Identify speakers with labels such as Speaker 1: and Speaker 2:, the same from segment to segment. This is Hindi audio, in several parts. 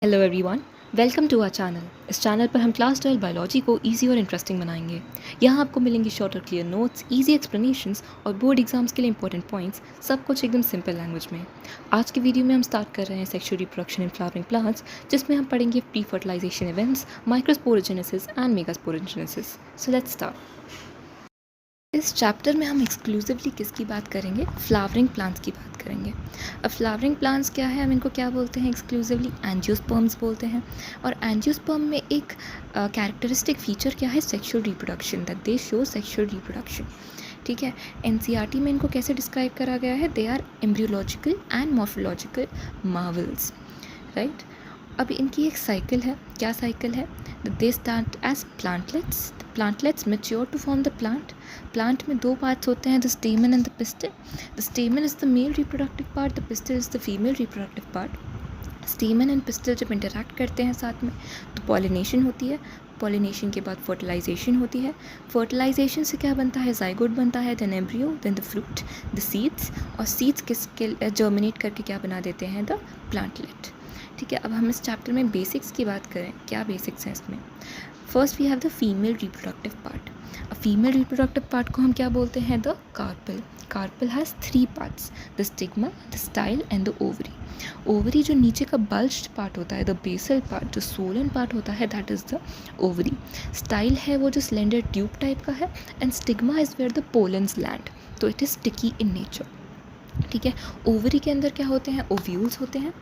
Speaker 1: Hello everyone, welcome to our channel. इस चैनल पर हम क्लास 12 बायोलॉजी को इजी और इंटरेस्टिंग बनाएंगे। यहाँ आपको मिलेंगे शॉर्ट और क्लियर नोट्स, इजी एक्सप्लेनेशंस और बोर्ड एग्जाम्स के लिए इंपॉर्टेंट पॉइंट्स, सब कुछ एकदम सिंपल लैंग्वेज में। आज की वीडियो में हम स्टार्ट कर रहे हैं sexual reproduction in flowering plants, जिसमें हम पढ़ेंगे pre fertilization events, microsporogenesis and megasporogenesis. So let's start. इस चैप्टर में हम एक्सक्लूसिवली किसकी बात करेंगे? फ्लावरिंग प्लांट्स की बात करेंगे। अब फ्लावरिंग प्लांट्स क्या है, हम इनको क्या बोलते हैं? एक्सक्लूसिवली एंजियोस्पर्म्स बोलते हैं। और एंजियोस्पर्म में एक कैरेक्टरिस्टिक फीचर क्या है? Sexual reproduction, that they show sexual reproduction. ठीक है, एनसीईआरटी में इनको कैसे डिस्क्राइब करा गया है? They are embryological and morphological marvels, right. अब इनकी एक साइकिल है। क्या साइकिल है? They start as plantlets. Plantlets mature to form the plant. Plant में दो पार्ट्स होते हैं, the stamen and the pistil. The stamen is the male reproductive part, the pistil is the female reproductive part. Stamen and pistil जब इंटरैक्ट करते हैं साथ में तो पॉलिनेशन होती है। पॉलिनेशन के बाद फर्टिलाइजेशन होती है। फर्टिलाइजेशन से क्या बनता है? जाइगोट बनता है, then embryo, then the fruit, the seeds. और सीड्स किसके जर्मिनेट करके क्या बना देते हैं? The plantlet. ठीक है, अब हम इस चैप्टर में बेसिक्स की बात करें। क्या बेसिक्स हैं इसमें? First we have the female reproductive part. अब फीमेल रिप्रोडक्टिव पार्ट को हम क्या बोलते हैं? The carpel. Carpel has 3 parts, the stigma, the style and the ovary. Ovary जो नीचे का बल्ज्ड पार्ट होता है, द बेसल पार्ट, जो सोलन पार्ट होता है, that is the ovary. Style है वो जो स्लेंडर ट्यूब टाइप का है, and stigma is where the pollens land, तो it is sticky in nature. ठीक है, ओवरी के अंदर क्या होते हैं? ओव्यूल्स होते हैं।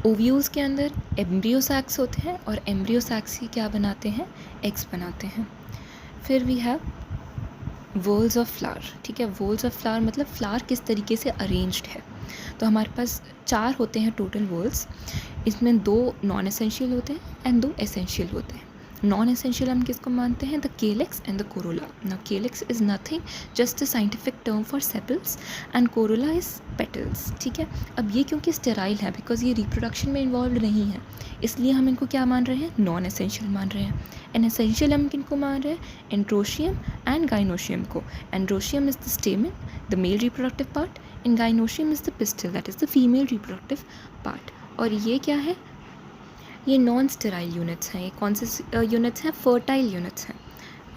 Speaker 1: ओव्यूल्स के अंदर एम्ब्रियो सैक्स होते हैं, और एम्ब्रियो सैक्स ही क्या बनाते हैं? एग्स बनाते हैं। फिर we have whorls of flower. ठीक है, वॉल्स ऑफ फ्लावर मतलब फ्लावर किस तरीके से अरेंज्ड है। तो हमारे पास 4 होते हैं टोटल वॉल्स। इसमें 2 नॉन एसेंशियल होते हैं एंड 2 एसेंशियल होते हैं। नॉन एसेंशियल हम किसको मानते हैं? The calyx and the Corolla. Now calyx is nothing, just a scientific term for sepals, and Corolla is petals. ठीक है, अब ये क्योंकि स्टेराइल है, बिकॉज ये रिप्रोडक्शन में इन्वॉल्व नहीं है, इसलिए हम इनको क्या मान रहे हैं? नॉन एसेंशियल मान रहे हैं। एंड एसेंशियल हम किनको मान रहे हैं? एंड्रोशियम एंड गाइनोशियम को। Androecium is the स्टेमन, the male reproductive part, and gynoecium is the pistol, that is the female reproductive part. और ये क्या है? ये नॉन स्टेराइल यूनिट्स हैं। ये कौन से यूनिट्स हैं? फर्टाइल यूनिट्स हैं,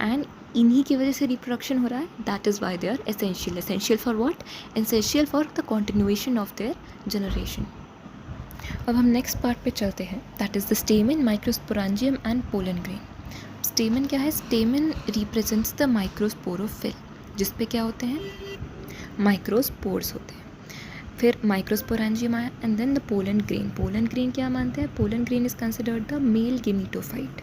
Speaker 1: एंड इन्हीं की वजह से रिप्रोडक्शन हो रहा है। That is why they are essential. Essential for what? Essential for the continuation of their generation. अब हम नेक्स्ट पार्ट पे चलते हैं, that is the stamen, microsporangium and pollen grain. Stamen क्या है? स्टेमन रिप्रेजेंट्स द माइक्रोस्पोरोफिल, जिस पे क्या होते हैं? माइक्रोस्पोर्स होते हैं। फिर माइक्रोस्पोरेंजियम आया, and then the pollen grain. Pollen grain क्या मानते हैं? Pollen grain is considered the male gametophyte.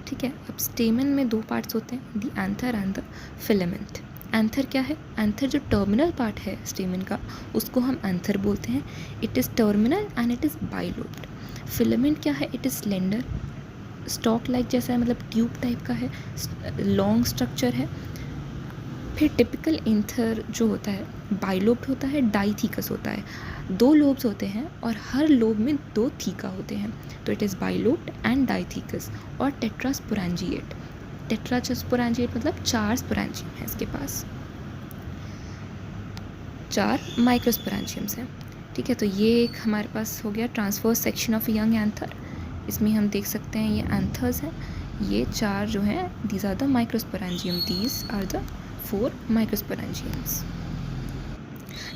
Speaker 1: ठीक है, अब स्टेमन में 2 पार्ट्स होते हैं, the anther and the filament. Anther क्या है? एंथर जो टर्मिनल पार्ट है स्टेमन का, उसको हम एंथर बोलते हैं। It is terminal and it is bilobed. Filament क्या है? It is slender, stock like जैसा है, मतलब ट्यूब टाइप का है, लॉन्ग स्ट्रक्चर है। फिर टिपिकल एंथर जो होता है बाइलोब्ड होता है, डाइथीकस होता है। 2 लोब्स होते हैं और हर लोब में 2 थीका होते हैं, तो it is bilobed and dithecous. और टेट्रास्पोरेंजिएट। टेट्रास्पोरेंजिएट मतलब 4 स्पोरेंजियम है इसके पास, 4 माइक्रोस्पोरेंजियम्स हैं। ठीक है, तो ये एक हमारे पास हो गया transverse section of young anther. इसमें हम देख सकते हैं ये एंथर्स हैं, ये 4 जो हैं, these are the microsporangium, these are the 4 microsporangiums.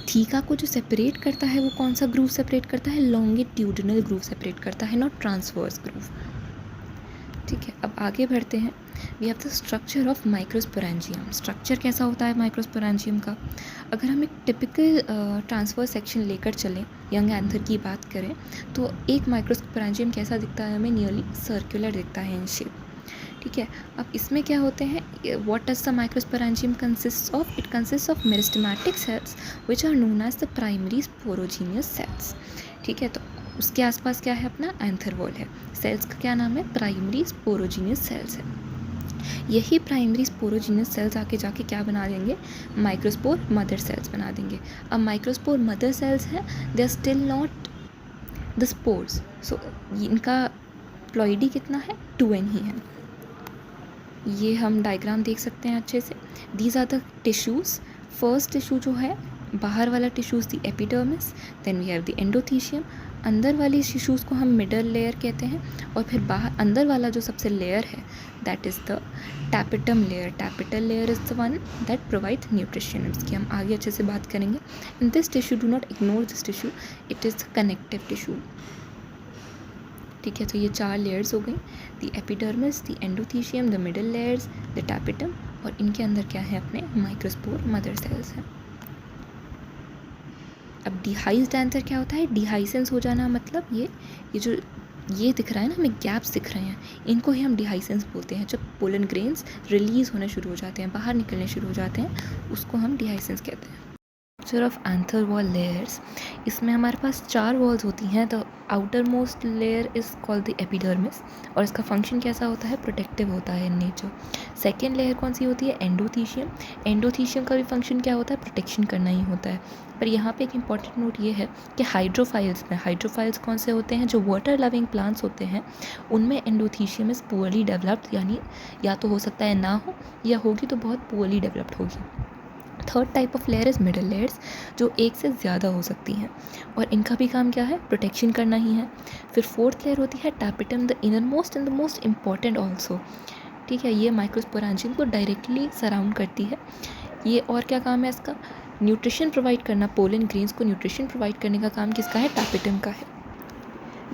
Speaker 1: Theca को जो सेपरेट करता है वो कौन सा ग्रूव सेपरेट करता है? लॉन्गिट्यूडिनल ग्रूव सेपरेट करता है, नॉट ट्रांसवर्स ग्रूव। ठीक है, अब आगे बढ़ते हैं। We have the structure of microsporangium. Structure कैसा होता है माइक्रोस्पोरेंजियम का? अगर हम एक टिपिकल ट्रांसवर्स सेक्शन लेकर चलें, यंग एंथर की बात करें, तो एक माइक्रोस्पोरेंजियम कैसा दिखता है हमें? नियरली सर्कुलर दिखता है इन शेप। ठीक है, अब इसमें क्या होते हैं? What does the microsporangium consist of? It consist of meristematic cells which are known as the primary sporogenous cells. ठीक है, तो उसके आसपास क्या है? अपना एंथर वॉल है। सेल्स का क्या नाम है? प्राइमरी स्पोरोजीनियस सेल्स है। यही प्राइमरी स्पोरोजीनियस सेल्स आके जाके क्या बना देंगे? माइक्रोस्पोर मदर सेल्स बना देंगे। अब माइक्रोस्पोर मदर सेल्स हैं, they are still not the spores, so इनका प्लॉइडी कितना है? 2n ही है। ये हम डायग्राम देख सकते हैं अच्छे से। These are the tissues. First tissue जो है, बाहर वाला tissues the epidermis, then we have the endothecium, अंदर वाली टिश्यूज़ को हम मिडल लेयर कहते हैं, और फिर बाहर अंदर वाला जो सबसे लेयर है that is the tapetum layer. Tapetal layer is the one that provides nutrition. इसकी हम आगे अच्छे से बात करेंगे. In this tissue do not ignore this tissue, it is connective tissue. ठीक है, तो ये 4 लेयर्स हो गई, the epidermis, the endothecium, the middle layers, the tapetum, और इनके अंदर क्या है, अपने माइक्रोस्पोर मदर सेल्स हैं. अब डिहाइज्ड आंसर क्या होता है? डिहाइसेंस हो जाना मतलब ये जो ये दिख रहा है ना हमें, गैप्स दिख रहे हैं, इनको ही हम डिहाइसेंस बोलते हैं. जब पोलन ग्रेन्स रिलीज़ होने शुरू हो जाते हैं, बाहर निकलने शुरू हो जाते हैं, उसको हम डिहाइसेंस कहते हैं. Structure of anther wall layers, इसमें हमारे पास 4 वॉल्स होती हैं. The outer most layer is called the epidermis, और इसका फंक्शन कैसा होता है? प्रोटेक्टिव होता है इन नेचर. सेकेंड लेयर कौन सी होती है? एंडोथीशियम. एंडोथीशियम का भी फंक्शन क्या होता है? प्रोटेक्शन करना ही होता है. पर यहाँ पे एक इंपॉर्टेंट नोट ये है कि हाइड्रोफाइल्स कौन से होते हैं? जो वाटर लविंग प्लांट्स होते हैं उनमें एंडोथीशियम इज़ पुअरली डेवलप्ड, यानी या तो हो सकता है ना हो, या होगी तो बहुत पुअरली डेवलप्ड होगी. Third type of layer is middle layers, जो एक से ज़्यादा हो सकती हैं, और इनका भी काम क्या है? प्रोटेक्शन करना ही है. फिर फोर्थ लेयर होती है tapetum, the inner most and the most important also. ठीक है, ये माइक्रोस्पोरेंजियम को डायरेक्टली सराउंड करती है. ये और क्या काम है इसका? न्यूट्रिशन प्रोवाइड करना. पोलन ग्रेन्स को न्यूट्रिशन प्रोवाइड करने का काम किसका है? टैपिटम का है.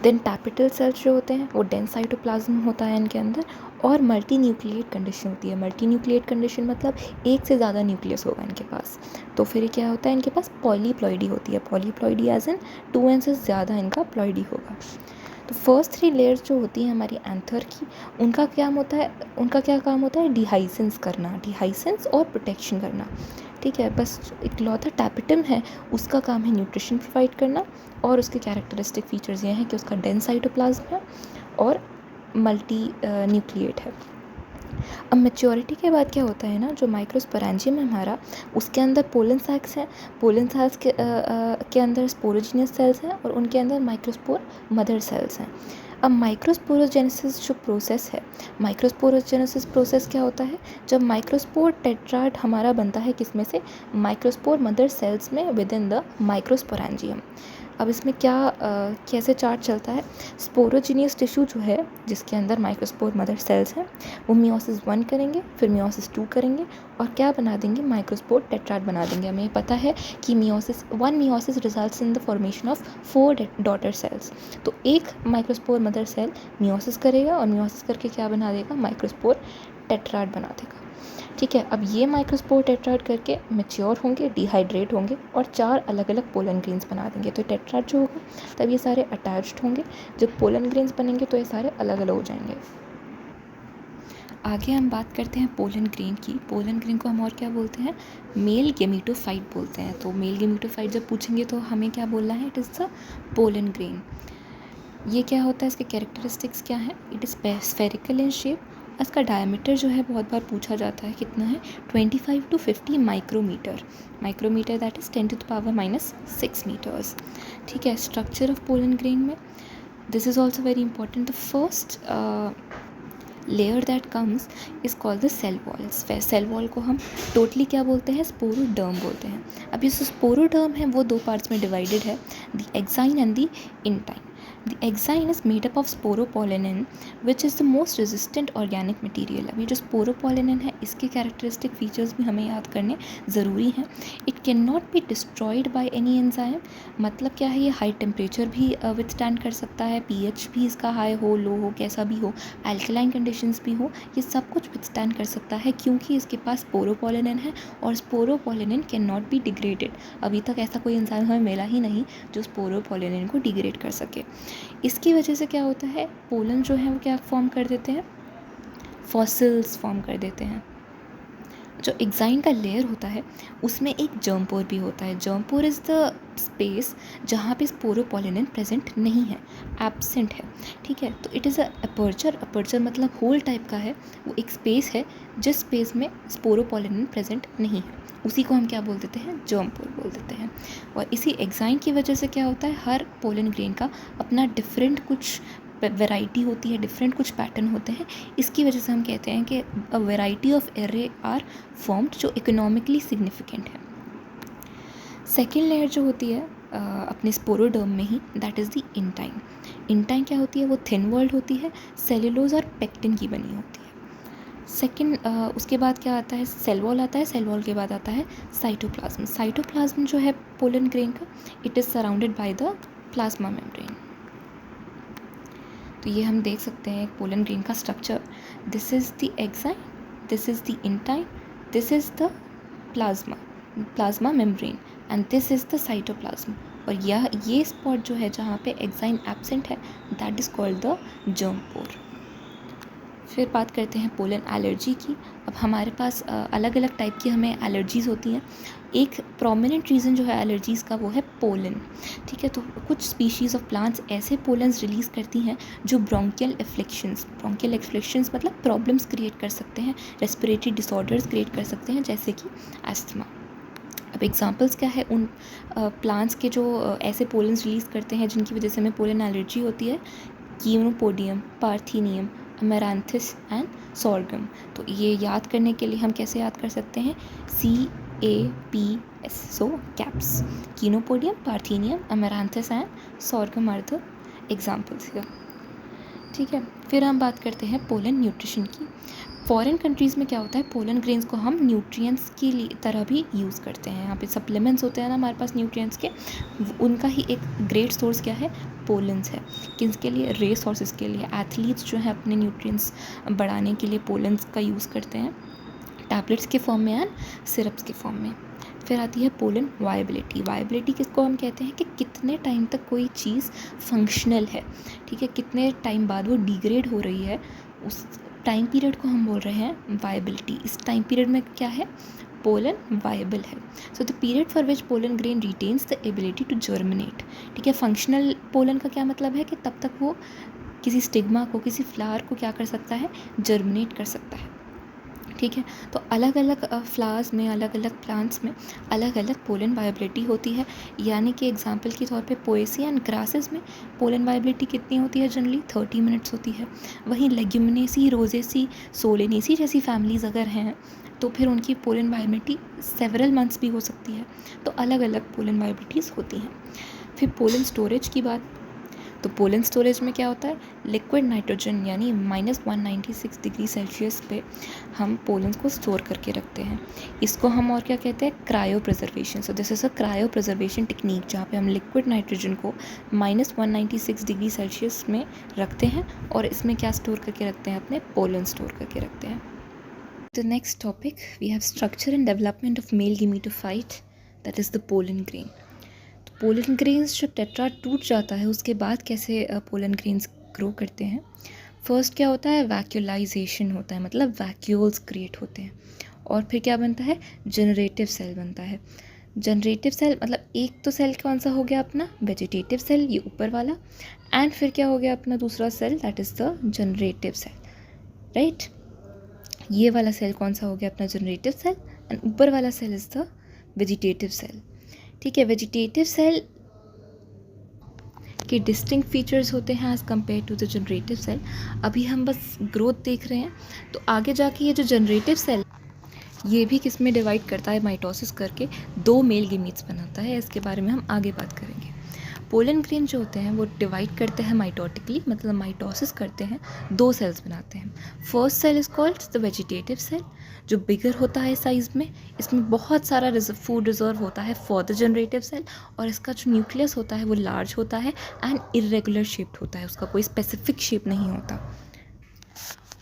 Speaker 1: देन टैपिटल सेल्स जो होते हैं वो डेंस साइटोप्लाज्म होता है इनके अंदर, और मल्टी न्यूक्लिएट कंडीशन होती है. मल्टी न्यूक्लिएट कंडीशन मतलब एक से ज़्यादा न्यूक्लियस होगा इनके पास. तो फिर क्या होता है? इनके पास पॉलीप्लॉइडी होती है. पॉलीप्लॉइडी एज इन 2n से ज़्यादा इनका प्लॉइडी होगा. तो फर्स्ट 3 लेयर्स जो होती हैं हमारी एंथर की, उनका क्या काम होता है? डिहाइसेंस करना, डिहाइसेंस और प्रोटेक्शन करना. ठीक है, बस इकलौता टैपिटम है, उसका काम है न्यूट्रिशन प्रोवाइड करना, और उसके कैरेक्टरिस्टिक फीचर्स ये हैं कि उसका डेंस साइटोप्लाज्म है और मल्टी न्यूक्लिएट है. अब मैच्योरिटी के बाद क्या होता है ना, जो माइक्रोस्पोरेंजियम है हमारा, उसके अंदर पोलन सैक्स हैं. पोलन सैक्स के अंदर स्पोरोजीनियस सेल्स हैं, और उनके अंदर माइक्रोस्पोर मदर सेल्स हैं. अब माइक्रोस्पोरोजेनेसिस जो प्रोसेस है, माइक्रोस्पोरोजेनेसिस प्रोसेस क्या होता है? जब माइक्रोस्पोर टेट्राड हमारा बनता है, किसमें से? माइक्रोस्पोर मदर सेल्स में विद इन द माइक्रोस्पोरेंजियम. अब इसमें कैसे चार्ट चलता है? स्पोरोजीनियस टिश्यू जो है जिसके अंदर माइक्रोस्पोर मदर सेल्स हैं, वो मियोसिस 1 करेंगे, फिर मियोसिस 2 करेंगे, और क्या बना देंगे? माइक्रोस्पोर टेट्राड बना देंगे. हमें पता है कि meiosis results in the formation of 4 daughter cells. तो एक माइक्रोस्पोर मदर सेल मियोसिस करेगा, और मियोसिस करके क्या बना देगा? माइक्रोस्पोर टेट्राड बना देगा. ठीक है, अब ये माइक्रोस्पोर टेट्राड करके मैच्योर होंगे, डिहाइड्रेट होंगे, और 4 अलग अलग पोलन ग्रेन्स बना देंगे. तो टेट्राड जो होगा तब ये सारे अटैच्ड होंगे. जब पोलन ग्रेन्स बनेंगे तो ये सारे अलग अलग हो जाएंगे. आगे हम बात करते हैं पोलन ग्रेन की. पोलन ग्रेन को हम और क्या बोलते हैं? मेल गेमेटोफाइट बोलते हैं. तो मेल गेमेटोफाइट जब पूछेंगे तो हमें क्या बोलना है? It is the pollen grain. ये क्या होता है? इसके कैरेक्टरिस्टिक्स क्या हैं? It is spherical in shape. इसका डायमीटर जो है बहुत बार पूछा जाता है, कितना है? 25 to 50 micrometer that is 10⁻⁻6 meters. ठीक है. स्ट्रक्चर ऑफ पोलन ग्रेन में this is also very important. The first layer that comes is called the cell wall. Cell wall को हम टोटली क्या बोलते हैं? स्पोरोडर्म बोलते हैं. अब ये जो स्पोरोडर्म है वो 2 पार्ट्स में डिवाइडेड है, the exine and the intine. The exine is made up of sporopollenin, which is the most resistant organic material. अब ये जो sporopollenin है, इसके characteristic features भी हमें याद करने ज़रूरी हैं. It cannot be destroyed by any enzyme. मतलब क्या है? ये हाई टेम्परेचर भी withstand कर सकता है, pH भी इसका हाई हो, लो हो, कैसा भी हो, alkaline conditions भी हो, ये सब कुछ withstand कर सकता है, क्योंकि इसके पास sporopollenin है, और sporopollenin cannot be degraded. अभी तक ऐसा कोई एंजाइम हमें मिला ही नहीं जो sporopollenin को डिग्रेड कर सके. इसकी वजह से क्या होता है? पोलन जो है वो क्या फॉर्म कर देते हैं? फॉसिल्स फॉर्म कर देते हैं. जो एक्साइन का लेयर होता है उसमें एक जर्मपोर भी होता है. जर्मपोर इज़ द स्पेस जहाँ पे स्पोरोपोलिनेन प्रेजेंट नहीं है, एब्सेंट है. ठीक है. तो इट इज़ अ अपर्चर मतलब होल टाइप का है. वो एक स्पेस है जिस स्पेस में स्पोरोपोलिनेन प्रेजेंट नहीं है, उसी को हम क्या बोल देते हैं? जर्मपोर बोल देते हैं. और इसी एक्साइन की वजह से क्या होता है? हर पोलन ग्रेन का अपना डिफरेंट कुछ वैरायटी होती है, डिफरेंट कुछ पैटर्न होते हैं. इसकी वजह से हम कहते हैं कि a variety of arrays are formed, जो इकोनॉमिकली सिग्निफिकेंट है. सेकेंड लेयर जो होती है अपने स्पोरोडर्म में ही, that is the intine. Intine क्या होती है? वो थिन वॉल्ड होती है, सेल्यूलोज और पेक्टिन की बनी होती है। सेकेंड, उसके बाद क्या आता है? सेल वॉल आता है। सेल वॉल के बाद आता है साइटोप्लाज्म। साइटोप्लाज्म जो है पोलन ग्रेन का, it is surrounded by the plasma membrane. तो ये हम देख सकते हैं पोलन ग्रेन का structure. This is the exine, this is the intine, this is the plasma membrane and this is the cytoplasm. और ये स्पॉट जो है जहाँ पे एग्जाइन एब्सेंट है, that is called the germ pore. फिर बात करते हैं पोलन एलर्जी की। अब हमारे पास अलग अलग टाइप की हमें एलर्जीज़ होती हैं। एक प्रोमिनेंट रीज़न जो है एलर्जीज़ का वो है पोलन। ठीक है, तो कुछ स्पीशीज़ ऑफ प्लांट्स ऐसे पोलन्स रिलीज़ करती हैं जो ब्रोंकियल एफ्लिक्शंस मतलब प्रॉब्लम्स क्रिएट कर सकते हैं, रेस्पिरेटरी डिसऑर्डर्स क्रिएट कर सकते हैं, जैसे कि एस्थमा। अब एग्जांपल्स क्या है उन प्लांट्स के जो ऐसे पोलन्स रिलीज़ करते हैं जिनकी वजह से हमें पोलन एलर्जी होती है? कीनोपोडियम, पार्थीनियम, अमेरांथिस एंड सोर्गम। तो ये याद करने के लिए हम कैसे याद कर सकते हैं? CAPS, so caps. Chenopodium, parthenium, amaranthus and sorghum are the examples here. ठीक है, फिर हम बात करते हैं पोलन न्यूट्रिशन की। फॉरेन कंट्रीज़ में क्या होता है? पोलन ग्रेन्स को हम न्यूट्रिएंट्स की तरह भी यूज़ करते हैं। यहाँ पे सप्लीमेंट्स होते हैं ना हमारे पास न्यूट्रिएंट्स के, उनका ही एक ग्रेट सोर्स क्या है? पोलन्स है। किसके लिए? रेस हॉर्सेस के लिए। एथलीट्स जो है अपने न्यूट्रिएंट्स बढ़ाने के लिए पोलन्स का यूज़ करते हैं, टैबलेट्स के फॉर्म में एंड सिरप्स के फॉर्म में। फिर आती है पोलन वायबिलिटी। वायबिलिटी किसको हम कहते हैं? कि कितने टाइम तक कोई चीज़ फंक्शनल है। ठीक है, कितने टाइम बाद वो डिग्रेड हो रही है, उस टाइम पीरियड को हम बोल रहे हैं वायबिलिटी। इस टाइम पीरियड में क्या है? पोलन वायबल है। So the period for which pollen grain retains the ability to germinate. ठीक है, फंक्शनल पोलन का क्या मतलब है? कि तब तक वो किसी स्टिग्मा को, किसी फ्लावर को क्या कर सकता है? जर्मिनेट कर सकता है। ठीक है, तो अलग अलग फ्लावर्स में, अलग अलग प्लांट्स में अलग अलग पोलन वायबिलिटी होती है। यानी कि एग्जांपल के तौर पे पोएसी एंड ग्रासेस में पोलन वायबिलिटी कितनी होती है? जनरली 30 मिनट्स होती है। वहीं लेग्यूमिनेसी, रोजेसी, सोलेनेसी जैसी फैमिलीज़ अगर हैं तो फिर उनकी पोलन वायबिलिटी सेवरल मंथ्स भी हो सकती है। तो अलग अलग पोलन वायबिलिटीज़ होती हैं। फिर पोलन स्टोरेज की बात, तो पोलन स्टोरेज में क्या होता है? लिक्विड नाइट्रोजन यानी -196 डिग्री सेल्सियस पे हम पोलन को स्टोर करके रखते हैं। इसको हम और क्या कहते हैं? Cryo preservation. So this is a cryo preservation technique, जहाँ पे हम लिक्विड नाइट्रोजन को -196 डिग्री सेल्सियस में रखते हैं और इसमें क्या स्टोर करके रखते हैं? अपने पोलन स्टोर करके रखते हैं। The next topic we have structure and development of male gametophyte, that is the pollen grain. Pollen grains जब टेट्रा टूट जाता है उसके बाद कैसे पोलन ग्रेन्स ग्रो करते हैं? फर्स्ट क्या होता है? वैक्यूलाइजेशन होता है, मतलब वैक्यूल्स क्रिएट होते हैं। और फिर क्या बनता है? जनरेटिव सेल बनता है। जनरेटिव सेल मतलब एक तो सेल कौन सा हो गया अपना? वेजिटेटिव सेल, ये ऊपर वाला। एंड फिर क्या हो गया अपना दूसरा cell? That is the generative cell, right. ये वाला सेल कौन सा हो गया अपना? Generative cell. एंड ऊपर वाला cell is the vegetative cell. ठीक है, वेजिटेटिव सेल के डिस्टिंक्ट फीचर्स होते हैं as compare to the generative cell. अभी हम बस ग्रोथ देख रहे हैं, तो आगे जाके ये जो जनरेटिव सेल ये भी किस में डिवाइड करता है? माइटोसिस करके 2 मेल गीमीट्स बनाता है। इसके बारे में हम आगे बात करेंगे। पोलन ग्रेन जो होते हैं वो डिवाइड करते हैं माइटोटिकली, मतलब माइटोसिस करते हैं, 2 सेल्स बनाते हैं। First cell is called the vegetative cell, जो बिगर होता है साइज़ में। इसमें बहुत सारा फूड रिजर्व होता है फॉर द जनरेटिव सेल, और इसका जो न्यूक्लियस होता है वो लार्ज होता है एंड इरेगुलर शेप्ड होता है, उसका कोई स्पेसिफिक शेप नहीं होता।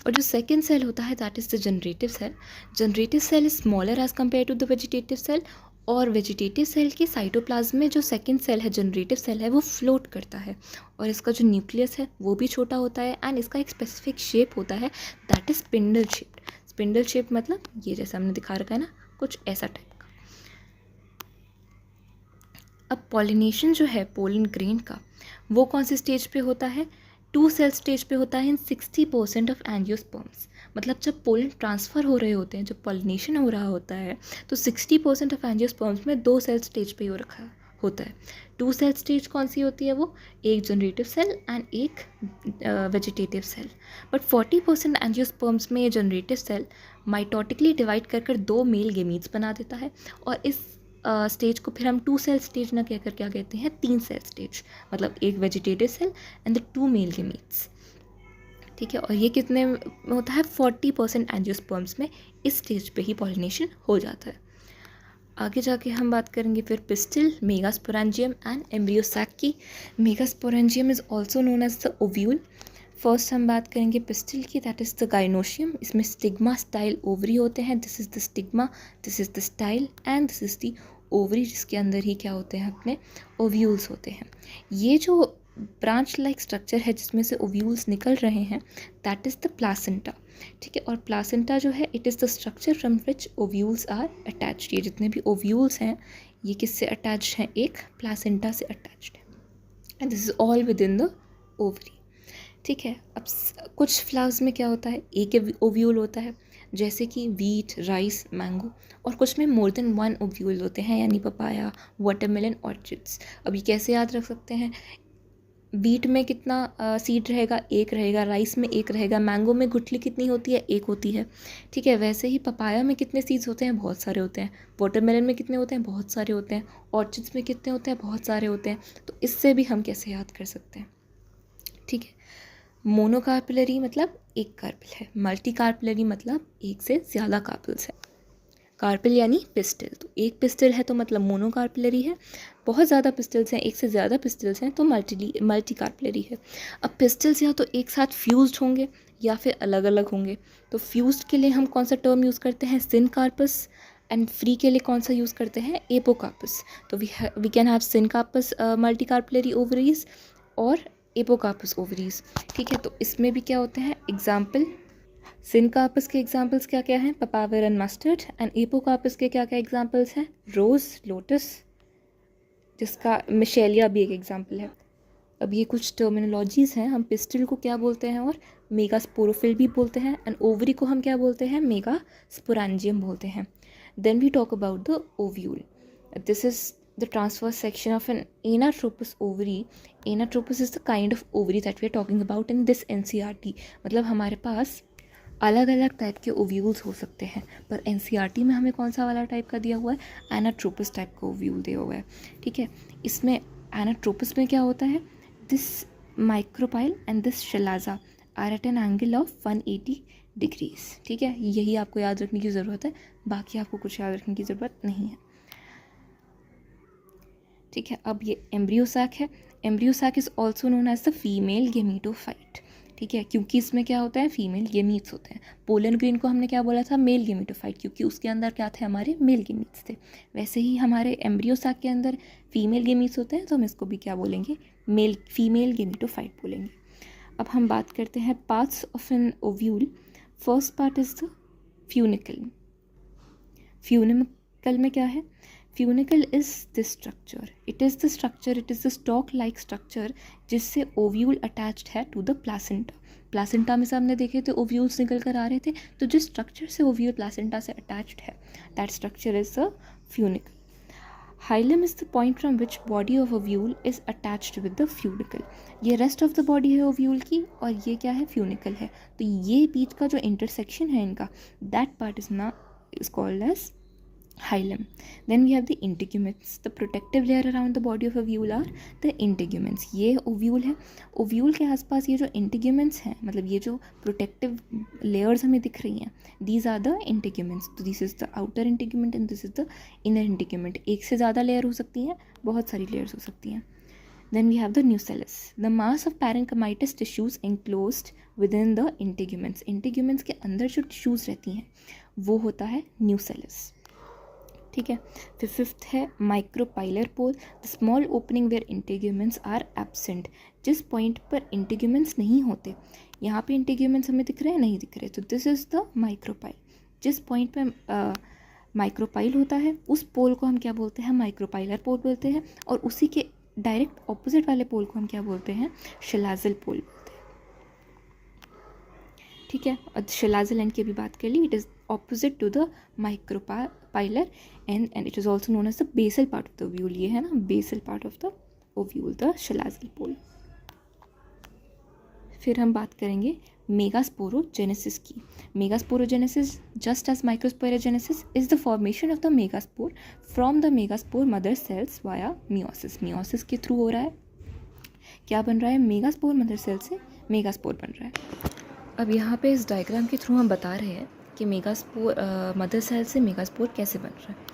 Speaker 1: और जो सेकेंड सेल होता है that is the generative cell. Generative cell is smaller as compare to the vegetative cell, और वेजिटेटिव सेल की साइटोप्लाज्म में जो सेकेंड सेल है, जनरेटिव सेल है, वो फ्लोट करता है, और इसका जो न्यूक्लियस है वो भी छोटा होता है एंड इसका एक स्पेसिफिक शेप होता है that is spindle shape. Spindle shape मतलब ये जैसा हमने दिखा रखा है ना, कुछ ऐसा टाइप का। अब पॉलिनेशन जो है पोलन ग्रेन का वो कौन सी स्टेज पे होता है? 2 सेल स्टेज पे होता है इन 60% ऑफ एंजियोस्पर्म्स। मतलब जब पोलन ट्रांसफ़र हो रहे होते हैं, जब पॉलिनेशन हो रहा होता है, तो 60% ऑफ एंजियोस्पर्म्स में 2 सेल स्टेज पे हो रखा होता है। 2 सेल स्टेज कौन सी होती है? वो एक जनरेटिव सेल एंड एक वेजिटेटिव सेल। बट 40% एंजियोस्पर्म्स में जनरेटिव सेल माइटोटिकली डिवाइड कर 2 मेल गैमीट्स बना देता है, और इस स्टेज को फिर हम 2 सेल स्टेज ना कहकर क्या कहते हैं, 3 सेल स्टेज, मतलब एक vegetative cell and the 2 male gametes. ठीक है, और ये कितने में होता है, 40% एंजियोस्पर्म्स में इस स्टेज पे ही पॉलिनेशन हो जाता है। आगे जाके हम बात करेंगे फिर pistil, megasporangium and embryo sac की। Megasporangium is also known as the ovule. First हम बात करेंगे पिस्टिल की, दैट इज़ द गाइनोशियम। इसमें स्टिग्मा स्टाइल ओवरी होते हैं, this is the stigma, this is the style and this is the ovary, जिसके अंदर ही क्या होते हैं, अपने ओव्यूल्स होते हैं। ये जो ब्रांच लाइक स्ट्रक्चर है जिसमें से ओव्यूल्स निकल रहे हैं, दैट इज़ द प्लासेंटा। ठीक है, और प्लासेंटा जो है, it is the structure from which ovules are attached. ये जितने भी ओव्यूल्स हैं ये किससे अटैच्ड हैं, एक प्लासेंटा से अटैच्ड है, and this is all with in the ovary. ठीक है, अब कुछ फ्लावर्स में क्या होता है, एक ओव्यूल होता है, जैसे कि वीट, राइस, मैंगो, और कुछ में मोर देन 1 ओव्यूल होते हैं, यानी पपाया, वाटरमेलन, ऑर्चिड्स। अब ये कैसे याद रख सकते हैं, बीट में कितना सीड रहेगा, एक रहेगा, राइस में एक रहेगा, मैंगो में गुठली कितनी होती है, एक होती है। ठीक है, वैसे ही पपाया में कितने सीड्स होते हैं, बहुत सारे होते हैं। वाटरमेलन में कितने होते हैं, बहुत सारे होते हैं। ऑर्चिड्स में कितने होते हैं, बहुत सारे होते हैं। तो इससे भी हम कैसे याद कर सकते हैं। ठीक है, मोनोकार्पिलरी मतलब एक कार्पिल है, मल्टी कार्पिलरी मतलब एक से ज़्यादा कार्पिल्स है। कार्पिल यानी पिस्टिल, तो एक पिस्टिल है तो मतलब मोनोकार्पिलरी है, बहुत ज़्यादा पिस्टल्स हैं, एक से ज़्यादा पिस्टल्स हैं तो मल्टी कार्पिलरी है। अब पिस्टल्स या तो एक साथ फ्यूज्ड होंगे या फिर अलग अलग होंगे। तो फ्यूज्ड के लिए हम कौन सा टर्म यूज़ करते हैं, सिनकार्पस, एंड फ्री के लिए कौन सा यूज़ करते हैं, एपोकार्पस। तो we can have syncarpous multi carpellary ovaries और एपोकार्पस ओवरीज। ठीक है, तो इसमें भी क्या होते हैं एग्जाम्पल, सिनकार्पस के एग्जाम्पल्स क्या क्या हैं, Papaver and mustard, and apocarpous के क्या क्या एग्जाम्पल्स हैं, रोज़, लोटस, जिसका मिशेलिया भी एक एग्जाम्पल है। अब ये कुछ टर्मिनोलॉजीज़ हैं, हम पिस्टिल को क्या बोलते हैं और मेगास्पोरोफिल भी बोलते हैं, एंड ओवरी को हम क्या बोलते हैं, मेगास्पोरेंजियम बोलते हैं। Then we talk about the ovule. This is the transverse section of an anatropous ovary. Anatropous is the kind of ovary that we are talking about in this NCERT. मतलब हमारे पास अलग अलग टाइप के ओव्यूल्स हो सकते हैं, पर NCERT में हमें कौन सा वाला टाइप का दिया हुआ है, एनाट्रोपस टाइप का ओव्यूल दिया हुआ है। ठीक है, इसमें एनाट्रोपस में क्या होता है, this micropyle and this chalaza are at an angle of 180 degrees. ठीक है, यही आपको याद रखने की ज़रूरत है, बाकी आपको कुछ याद रखने की ज़रूरत नहीं है। ठीक है, अब ये एम्ब्रियो सैक है। Embryo sac is also known as the female gametophyte. ठीक है, क्योंकि इसमें क्या होता है, फीमेल गेमीट्स होते हैं। पोलन ग्रेन को हमने क्या बोला था, मेल गेमीटोफाइट, क्योंकि उसके अंदर क्या थे, हमारे मेल गेमीट्स थे। वैसे ही हमारे एम्ब्रियो सैक के अंदर फीमेल गेमीट्स होते हैं, तो हम इसको भी क्या बोलेंगे, फीमेल गेमीटोफाइट बोलेंगे। अब हम बात करते हैं parts of an ovule. First part is the funicle. Funicle में क्या है, funicle is this structure, it is the structure, it is the stalk like structure जिससे ओव्यूल अटैच्ड है टू द प्लासेंटा। प्लासेंटा में से हमने देखे थे ओव्यूल्स निकल कर आ रहे थे, तो जिस स्ट्रक्चर से ओव्यूल प्लासेंटा से अटैच्ड है, that structure is the funicle. Hilum is the point from which body of ovule is attached with the funicle. ये रेस्ट ऑफ द बॉडी है ओव्यूल की, और ये क्या है, फ्यूनिकल है। तो ये बीच का जो इंटरसेक्शन है इनका, that part is called as hilum. Then we have the integuments. The protective layer around the body of ovule are the integuments. ये ovule है, ovule के आसपास ये जो integuments हैं, मतलब ये जो protective layers हमें दिख रही हैं, these are the integuments. तो this is the outer integument and this is the inner integument. एक से ज़्यादा layer हो सकती हैं, बहुत सारी layers हो सकती हैं. Then we have the nucellus. The mass of parenchymatous tissues enclosed within the integuments. Integuments के अंदर जो tissues रहती हैं वो होता है nucellus. ठीक है, फिर फिफ्थ है micropylar pole, the small opening where integuments are absent. जिस पॉइंट पर इंटीग्यूमेंट्स नहीं होते, यहाँ पे इंटीग्यूमेंट्स हमें दिख रहे हैं, नहीं दिख रहे, तो दिस इज़ द माइक्रोपाइल। जिस पॉइंट पे माइक्रोपाइल होता है उस पोल को हम क्या बोलते हैं, माइक्रोपाइलर पोल बोलते हैं, और उसी के डायरेक्ट ऑपोजिट वाले पोल को हम क्या बोलते हैं, शिलाजल पोल बोलते हैं। ठीक है, और शिलाजल एंड की भी बात कर ली, it is opposite to the micropilar and it is also known as the basal part of the ovule. ये है ना basal part of the ovule, the chalazial pole. फिर हम बात करेंगे मेगास्पोरोजेनेसिस की। Megasporogenesis just as microsporogenesis is the formation of the megaspore from the megaspore mother cells via meiosis. Meiosis के थ्रू हो रहा है, क्या बन रहा है, मेगास्पोर मदर सेल से मेगास्पोर बन रहा है। अब यहाँ पे इस डायग्राम के थ्रू हम बता रहे हैं कि मेगास्पोर मदर सेल से मेगास्पोर कैसे बन रहा है।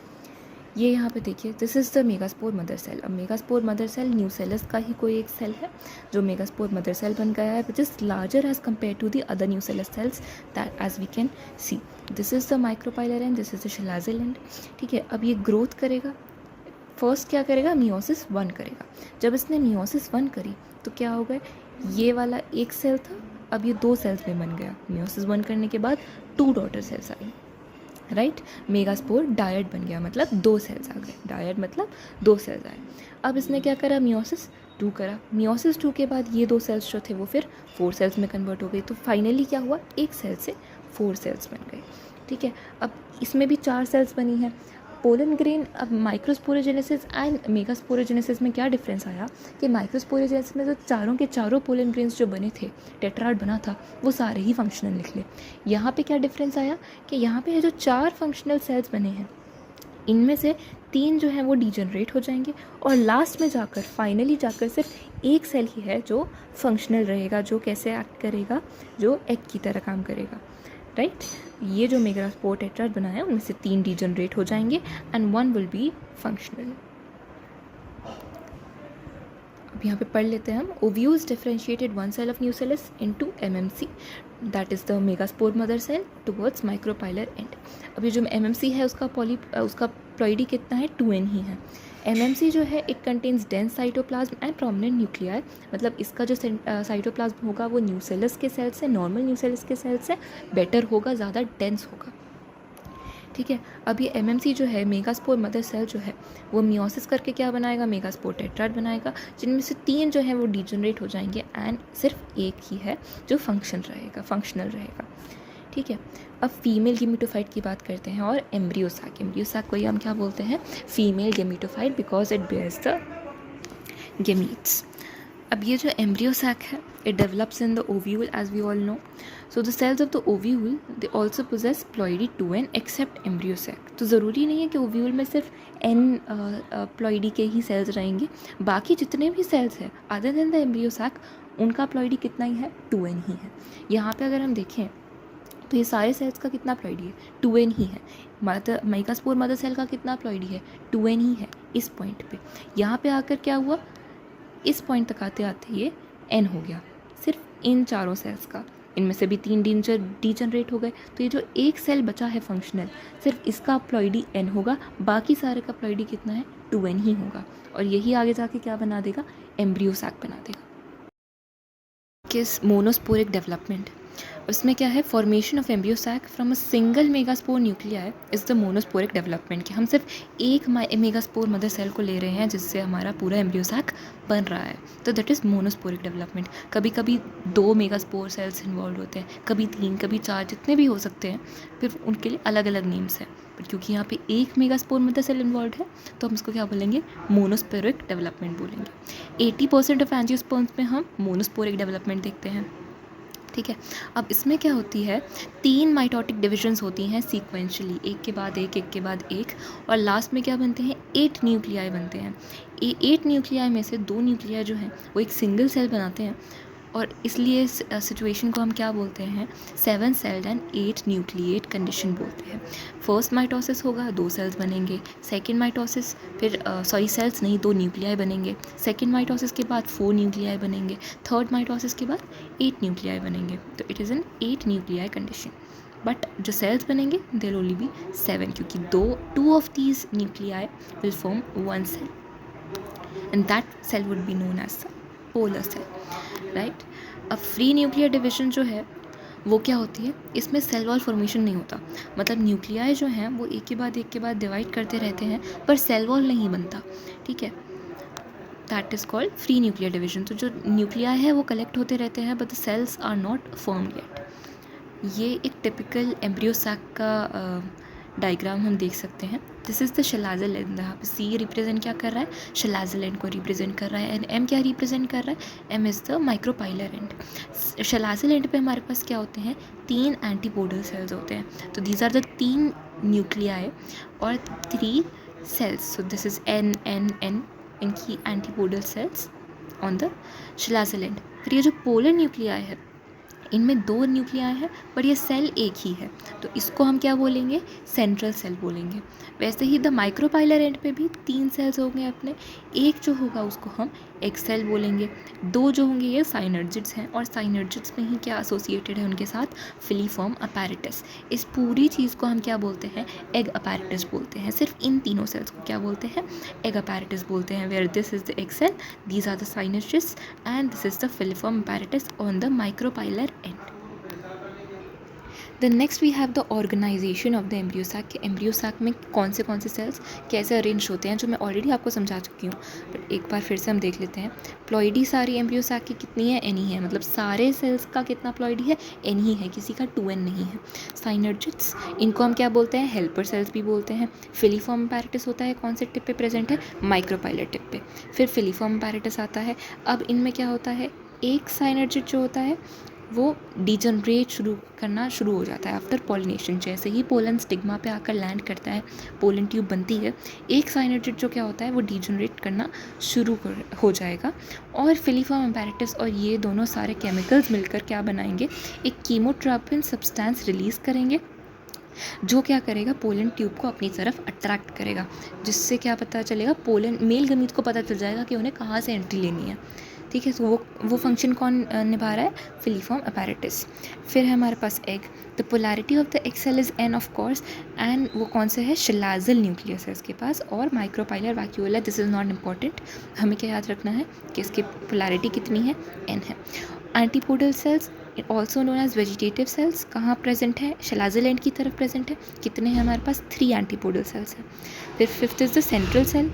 Speaker 1: ये यहाँ पे देखिए, this is the megaspore mother cell. अब मेगास्पोर मदर सेल न्यूसेलस का ही कोई एक सेल है जो मेगास्पोर मदर सेल बन गया है, which is larger as compared to the other nucellus cells that as we can see. This is the micropylar end this is the chalazal end. ठीक है, अब ये ग्रोथ करेगा। फर्स्ट क्या करेगा, मियोसिस 1 करेगा। जब इसने मियोसिस 1 करी तो क्या हो गया, ये वाला एक सेल था, अब ये 2 सेल्स में बन गया। मियोसिस 1 करने के बाद 2 डॉटर सेल्स आई, राइट। मेगास्पोर डायड बन गया, मतलब 2 सेल्स आ गए। डायड मतलब 2 सेल्स आए। अब इसने क्या करा, मियोसिस 2 करा। मियोसिस 2 के बाद ये 2 सेल्स जो थे वो फिर 4 सेल्स में कन्वर्ट हो गई। तो फाइनली क्या हुआ, एक सेल से 4 सेल्स बन गए। ठीक है, अब इसमें भी 4 सेल्स बनी है। Pollen grain. अब माइक्रोस्पोरोजेनेसिस एंड मेगास्पोरोजेनेसिस में क्या डिफरेंस आया कि माइक्रोस्पोरोजेनेसिस में जो चारों के चारों पोलन ग्रेन्स जो बने थे, टेट्राड बना था, वो सारे ही फंक्शनल निकले। यहाँ पे क्या डिफरेंस आया कि यहाँ पे जो 4 फंक्शनल सेल्स बने हैं, इनमें से 3 जो हैं वो डीजनरेट हो जाएंगे और लास्ट में जाकर फाइनली जाकर सिर्फ एक सेल ही है जो फंक्शनल रहेगा, जो कैसे एक्ट करेगा, जो एग की तरह काम करेगा, राइट। ये जो मेगास्पोर टेट्राड बना है उनमें से 3 डीजनरेट हो जाएंगे एंड 1 विल बी फंक्शनल। अब यहाँ पे पढ़ लेते हैं हम। Ovules differentiated one cell of nucellus into MMC, that is the megaspore mother cell towards micropylar end. अब ये जो एमएमसी है उसका प्लॉइडी कितना है, 2n ही है। एमएमसी जो है it contains dense cytoplasm and prominent nuclei, मतलब इसका जो साइटोप्लाज्म होगा वो न्यूसेलस के सेल से, नॉर्मल न्यूसेलस के सेल से बेटर होगा, ज़्यादा डेंस होगा। ठीक है, अब ये एमएमसी जो है, मेगास्पोर मदर सेल जो है, वो मियोसिस करके क्या बनाएगा, मेगास्पोर टेट्राड बनाएगा, जिनमें से 3 जो है वो डीजनरेट हो जाएंगे एंड सिर्फ एक ही है जो फंक्शनल रहेगा। ठीक है, अब फीमेल गेमिटोफाइट की बात करते हैं और एम्ब्रियोसैक। एम्ब्रियोसैक को ही हम क्या बोलते हैं, female gametophyte, because it bears the gametes. अब ये जो एम्ब्रियोसैक है, it develops in the ovule as we all know. So the cells of the ovule they also possess ploidy 2n except embryo sac. तो ज़रूरी नहीं है कि ओव्यूल में सिर्फ n प्लॉइडी के ही सेल्स रहेंगे, बाकी जितने भी सेल्स हैं अदर देन द एम्ब्रियोसैक, उनका प्लॉइडी कितना ही है, 2n ही है। यहाँ पे अगर हम देखें तो ये सारे सेल्स का कितना प्लॉइडी है, 2n ही है। मेगास्पोर मदर सेल का कितना प्लॉइडी है, 2n ही है इस पॉइंट पे। यहाँ पे आकर क्या हुआ, इस पॉइंट तक आते आते ये n हो गया, सिर्फ इन चारों सेल्स का। इनमें से भी 3 डीजनरेट हो गए, तो ये जो एक सेल बचा है फंक्शनल, सिर्फ इसका प्लॉइडी n होगा, बाकी सारे का प्लॉइडी कितना है, 2n ही होगा। और यही आगे जाके क्या बना देगा, एम्ब्रियोसैक बना देगा। किस मोनोस्पोरिक डेवलपमेंट, उसमें क्या है, formation of embryo sac from a single megaspore nuclei is the monosporic development, कि हम सिर्फ एक मेगास्पोर मदर सेल को ले रहे हैं जिससे हमारा पूरा एम्ब्रियोसैक बन रहा है, तो दैट इज़ मोनोस्पोरिक डेवलपमेंट। कभी कभी 2 मेगास्पोर सेल्स इन्वॉल्व होते हैं, कभी 3, कभी 4, जितने भी हो सकते हैं, फिर उनके लिए अलग अलग नेम्स हैं। पर क्योंकि यहाँ पे एक मेगास्पोर मदर सेल इन्वॉल्व है तो हम इसको क्या बोलेंगे, मोनोस्पोरिक डेवलपमेंट बोलेंगे। 80% ऑफ एंजियोस्पर्म्स में हम मोनोस्पोरिक डेवलपमेंट देखते हैं। ठीक है, अब इसमें क्या होती है, 3 माइटोटिक डिविजन्स होती हैं सीक्वेंशली, एक के बाद एक, और लास्ट में क्या बनते हैं, 8 न्यूक्लियाई बनते हैं। 8 न्यूक्लियाई में से 2 न्यूक्लियाई जो हैं वो एक सिंगल सेल बनाते हैं, और इसलिए इस सिचुएशन को हम क्या बोलते हैं, 7 सेल्ड एंड 8 न्यूक्लिएट कंडीशन बोलते हैं। फर्स्ट माइटोसिस होगा, 2 सेल्स बनेंगे। सेकेंड माइटोसिस फिर सेल्स नहीं, 2 न्यूक्लियाई बनेंगे। सेकेंड माइटोसिस के बाद 4 न्यूक्लियाई बनेंगे। थर्ड माइटोसिस के बाद 8 न्यूक्लियाई बनेंगे। तो it is an 8 nuclei condition, but जो सेल्स बनेंगे देल ओनली बी 7, क्योंकि 2 of these nuclei will form 1 cell and that cell would be known as the polar cell, right. अब फ्री न्यूक्लियर डिविजन जो है वो क्या होती है, इसमें सेल वॉल फॉर्मेशन नहीं होता, मतलब न्यूक्लियाई जो हैं वो एक के बाद डिवाइड करते रहते हैं पर सेल वॉल नहीं बनता। ठीक है, that is called free nuclear division. तो जो न्यूक्लियाई है वो कलेक्ट होते रहते हैं but the cells are not form yet. ये एक टिपिकल एम्ब्रियोसैक का डायग्राम हम देख सकते हैं। This is the chalazal and, यहाँ पे सी रिप्रेजेंट क्या कर रहा है, शलाज़ल एंड को रिप्रेजेंट कर रहा है, एंड एम क्या रिप्रेजेंट कर रहा है, M is the micropylar end. Chalazal end पे हमारे पास क्या होते हैं, 3 एंटीपोडल सेल्स होते हैं। तो दीज आर द 3 न्यूक्लियाई और 3 cells. So this is N N N, इनकी antipodal cells on the chalazal end. फिर ये जो पोलर न्यूक्लियाई है, इनमें 2 न्यूक्लियाई है पर ये सेल एक ही है, तो इसको हम क्या बोलेंगे, सेंट्रल सेल बोलेंगे। वैसे ही द माइक्रोपाइलर एंड पे भी 3 सेल्स होंगे अपने, एक जो होगा उसको हम एग सेल बोलेंगे, 2 जो होंगे ये साइनर्जिड्स हैं, और साइनर्जिड्स में ही क्या एसोसिएटेड है उनके साथ, फिलीफॉर्म अपैरेटस। इस पूरी चीज़ को हम क्या बोलते हैं, एग अपैरेटस बोलते हैं। सिर्फ इन तीनों सेल्स को क्या बोलते हैं, एग अपैरेटस बोलते हैं। Where this is the egg cell, these are the synergids and this is the filiform apparatus on the micropylar end. The next we have the organization of the embryo sac, कि एम्ब्रियो सैक में कौन से सेल्स कैसे अरेंज होते हैं, जो मैं ऑलरेडी आपको समझा चुकी हूँ, बट एक बार फिर से हम देख लेते हैं। प्लॉइडी सारी एम्ब्रियो सैक की कितनी है, एन ही है, मतलब सारे सेल्स का कितना प्लॉइडी है, एन ही है, किसी का 2n नहीं है। साइनर्जिड्स, इनको हम क्या बोलते हैं, हेल्पर सेल्स भी बोलते हैं। फिलीफॉर्म अपैरेटस होता है कौन से टिप पे प्रेजेंट है, माइक्रोपाइलर टिप पे। फिर फिलीफॉर्म अपैरेटस आता है। अब इनमें क्या होता है, एक साइनर्जिड जो होता है वो डिजनरेट करना शुरू हो जाता है आफ्टर पॉलिनेशन। जैसे ही पोलन स्टिग्मा पे आकर लैंड करता है, पोलन ट्यूब बनती है, एक साइनर्जिड जो क्या होता है वो डिजनरेट करना हो जाएगा। और फिलीफॉर्म अपैरेटस और ये दोनों सारे केमिकल्स मिलकर क्या बनाएंगे, एक कीमोट्रोपिन सब्सटेंस रिलीज़ करेंगे, जो क्या करेगा, पोलन ट्यूब को अपनी तरफ अट्रैक्ट करेगा, जिससे क्या पता चलेगा, पोलन मेल गमीट को पता चल जाएगा कि उन्हें कहाँ से एंट्री लेनी है। ठीक है, तो वो फंक्शन कौन निभा रहा है, फिलीफॉर्म अपैरेटस। फिर है हमारे पास egg. The polarity of the egg cell is N of course, and वो कौन से है, शलाज़ल न्यूक्लियस है इसके पास, और micropylar vacuole. This is not important, हमें क्या याद रखना है कि इसकी पोलैरिटी कितनी है, एन है। Antipodal cells also known as vegetative cells कहाँ प्रेजेंट है, शलाज़ल एंड की तरफ प्रेजेंट है। कितने हैं हमारे पास, 3 एंटीपोडल सेल्स हैं। फिर fifth is the central cell.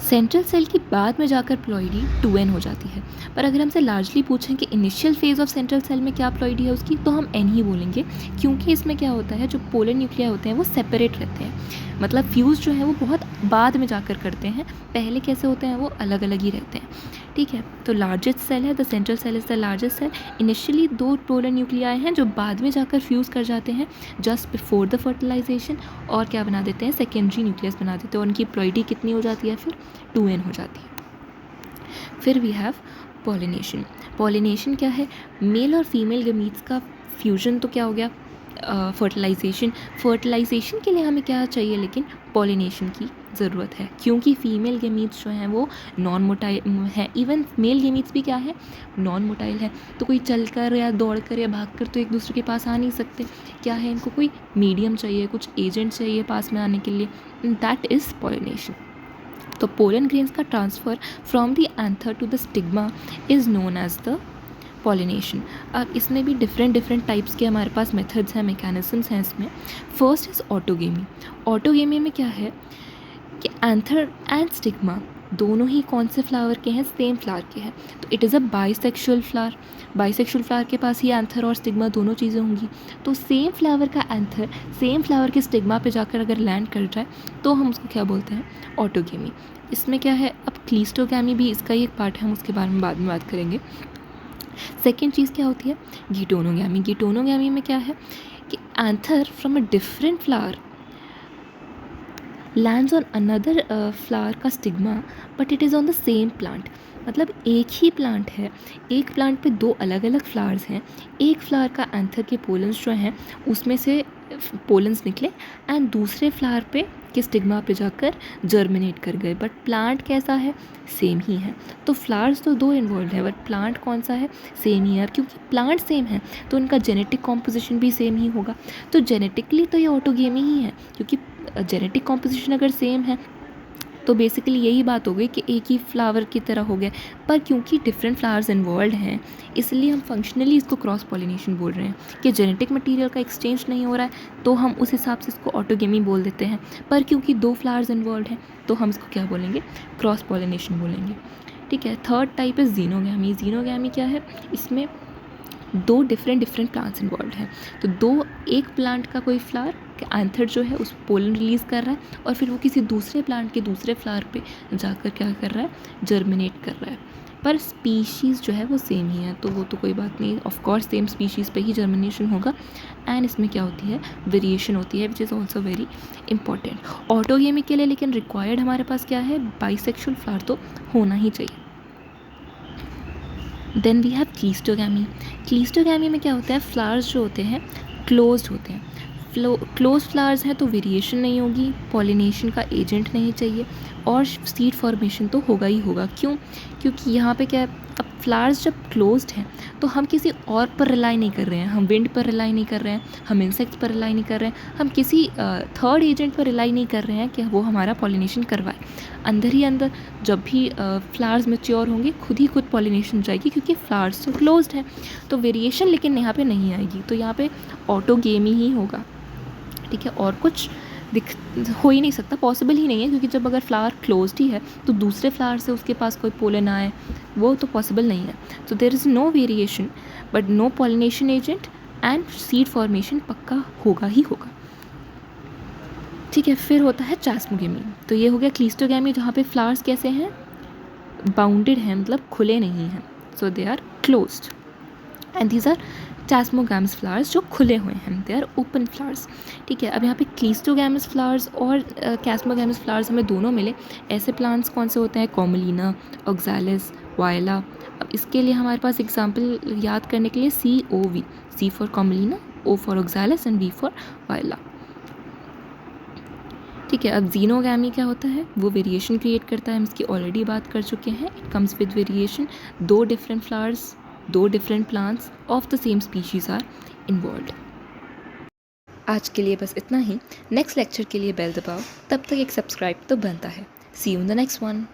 Speaker 1: Central cell की बाद में जाकर प्लॉइडी 2n हो जाती है, पर अगर हमसे लार्जली पूछें कि initial phase of central cell में क्या प्लॉइडी है उसकी, तो हम n ही बोलेंगे, क्योंकि इसमें क्या होता है, जो पोलर न्यूक्लिया होते हैं वो सेपरेट रहते हैं, मतलब फ्यूज़ जो है वो बहुत बाद में जाकर करते हैं, पहले कैसे होते हैं वो अलग अलग ही रहते हैं। ठीक है, तो लार्जेस्ट सेल है, the central cell is the largest cell. Initially 2 polar nuclei हैं जो बाद में जाकर फ्यूज़ कर जाते हैं जस्ट बिफोर द फर्टिलाइजेशन, और क्या बना देते हैं, सेकेंडरी न्यूक्लियस बना देते हैं, और उनकी प्लॉइडी कितनी हो जाती है, फिर 2n हो जाती है। फिर वी हैव पॉलिनेशन। पॉलिनेशन क्या है, मेल और फीमेल गमीट्स का फ्यूजन, तो क्या हो गया, फर्टिलाइजेशन। फर्टिलाइजेशन के लिए हमें क्या चाहिए, लेकिन पॉलिनेशन की ज़रूरत है, क्योंकि फीमेल गेमीट्स जो हैं वो नॉन मोटाइल हैं, इवन मेल गेमीट्स भी क्या है, नॉन मोटाइल है। तो कोई चलकर या दौड़कर या भागकर तो एक दूसरे के पास आ नहीं सकते, क्या है, इनको कोई मीडियम चाहिए, कुछ एजेंट चाहिए पास में आने के लिए, दैट इज़ पॉलिनेशन। तो पोलन ग्रेन्स का transfer from the anther to the stigma is known as the pollination. अब इसमें भी डिफरेंट टाइप्स के हमारे पास मेथड्स हैं, मैकेनिज्म्स हैं इसमें। First is autogamy. ऑटोगेमी में क्या है कि एंथर एंड स्टिग्मा दोनों ही कौन से फ्लावर के हैं, सेम फ्लावर के हैं, तो it is a bisexual flower. Bisexual flower के पास ही एंथर और स्टिग्मा दोनों चीज़ें होंगी, तो सेम फ्लावर का एंथर सेम फ्लावर के स्टिग्मा पे जाकर अगर लैंड कर जाए तो हम उसको क्या बोलते हैं, ऑटोगेमी। इसमें क्या है, अब क्लीस्टोगैमी भी इसका ही एक पार्ट है, हम उसके बारे में बाद में बात करेंगे। सेकेंड चीज़ क्या होती है, गिटोनोगैमी। गिटोनोगैमी में क्या है कि anther from a different flower lands on another flower का stigma but it is on the same plant. मतलब एक ही प्लांट है, एक प्लांट पे 2 अलग अलग फ्लावर्स हैं, एक फ्लावर का एंथर के पोलन्स जो हैं उसमें से पोलन्स निकले एंड दूसरे फ्लावर पे के स्टिग्मा पे जाकर जर्मिनेट कर गए, बट प्लांट कैसा है, सेम ही है। तो फ्लावर्स तो 2 इन्वॉल्व है, बट प्लांट कौन सा है, सेम ही है। क्योंकि प्लांट सेम है तो उनका जेनेटिक कॉम्पोजिशन भी सेम ही होगा, तो जेनेटिकली तो ये ऑटोगेमी ही है, क्योंकि जेनेटिक कॉम्पोजिशन अगर सेम है तो बेसिकली यही बात हो गई कि एक ही फ्लावर की तरह हो गया, पर क्योंकि डिफरेंट फ्लावर्स इन्वॉल्व हैं इसलिए हम फंक्शनली इसको क्रॉस पॉलिनेशन बोल रहे हैं कि जेनेटिक मटेरियल का एक्सचेंज नहीं हो रहा है, तो हम उस हिसाब से इसको ऑटोगेमी बोल देते हैं। पर क्योंकि 2 फ्लावर्स इन्वॉल्व हैं तो हम इसको क्या बोलेंगे, क्रॉस पॉलिनेशन बोलेंगे। ठीक है, थर्ड टाइप है जीनोगैमी। जीनोगैमी क्या है, इसमें दो डिफरेंट प्लांट्स इन्वॉल्व हैं। तो एक प्लांट का कोई फ्लावर एंथर जो है उस पोलन रिलीज़ कर रहा है और फिर वो किसी दूसरे प्लांट के दूसरे फ्लावर पे जाकर क्या कर रहा है, जर्मिनेट कर रहा है। पर स्पीशीज़ जो है वो सेम ही है, तो वो तो कोई बात नहीं, ऑफ कोर्स सेम स्पीशीज़ पे ही जर्मिनेशन होगा। एंड इसमें क्या होती है, वेरिएशन होती है, which is also very important. Autogamy के लिए लेकिन रिक्वायर्ड हमारे पास क्या है, बाइसेक्सुअल फ्लावर तो होना ही चाहिए। Then we have cleistogamy. Cleistogamy में क्या होता है, फ्लावर्स जो होते हैं क्लोज्ड होते हैं। क्लोज फ्लावर्स हैं तो वेरिएशन नहीं होगी, पॉलिनेशन का एजेंट नहीं चाहिए और सीड फॉर्मेशन तो होगा ही होगा। क्यों? क्योंकि यहाँ पे क्या है, अब फ्लावर्स जब क्लोज्ड हैं तो हम किसी और पर रिलाई नहीं कर रहे हैं, हम विंड पर रिलाई नहीं कर रहे हैं, हम इंसेक्ट्स पर रिलाई नहीं कर रहे हैं, हम किसी थर्ड एजेंट पर रिलाई नहीं कर रहे हैं कि वो हमारा पॉलिनेशन करवाए। अंदर ही अंदर जब भी फ्लावर्स मैच्योर होंगे खुद पॉलिनेशन हो जाएगी, क्योंकि फ्लावर्स तो क्लोज्ड हैं। तो वेरिएशन लेकिन यहाँ पे नहीं आएगी, तो यहाँ पे ऑटोगेमी ही होगा। ठीक है, और कुछ हो ही नहीं सकता, पॉसिबल ही नहीं है, क्योंकि जब अगर फ्लावर क्लोज्ड ही है तो दूसरे फ्लावर से उसके पास कोई पोलन आए, वो तो पॉसिबल नहीं है। So there is no variation but no pollination agent and seed formation पक्का होगा ही होगा। ठीक है, फिर होता है चास्मोगेमी। तो ये हो गया क्लीस्टोगैमी, जहाँ पे फ्लावर्स कैसे हैं, बाउंडेड हैं, मतलब खुले नहीं हैं, so they are closed. And these are chasmogamous flowers जो खुले हुए हैं, दे आर ओपन फ्लावर्स। ठीक है, अब यहाँ पे क्लीस्टोगैमस फ्लावर्स और कैस्मोगैमस फ्लावर्स हमें दोनों मिले। ऐसे प्लांट्स कौन से होते हैं, कॉमलिना, ऑक्सैलिस, वायला। अब इसके लिए हमारे पास एग्जाम्पल याद करने के लिए COV, C for commelina, O for oxalis and V for viola. ठीक है, अब जीनोगैमी क्या होता है, वो वेरिएशन क्रिएट करता है, हम इसकी ऑलरेडी बात कर चुके हैं। इट कम्स विद वेरिएशन, दो डिफरेंट फ्लावर्स, दो different plants of the same species are involve. आज के लिए बस इतना ही। नेक्स्ट लेक्चर के लिए बेल दबाओ, तब तक एक सब्सक्राइब तो बनता है। See you in the next one.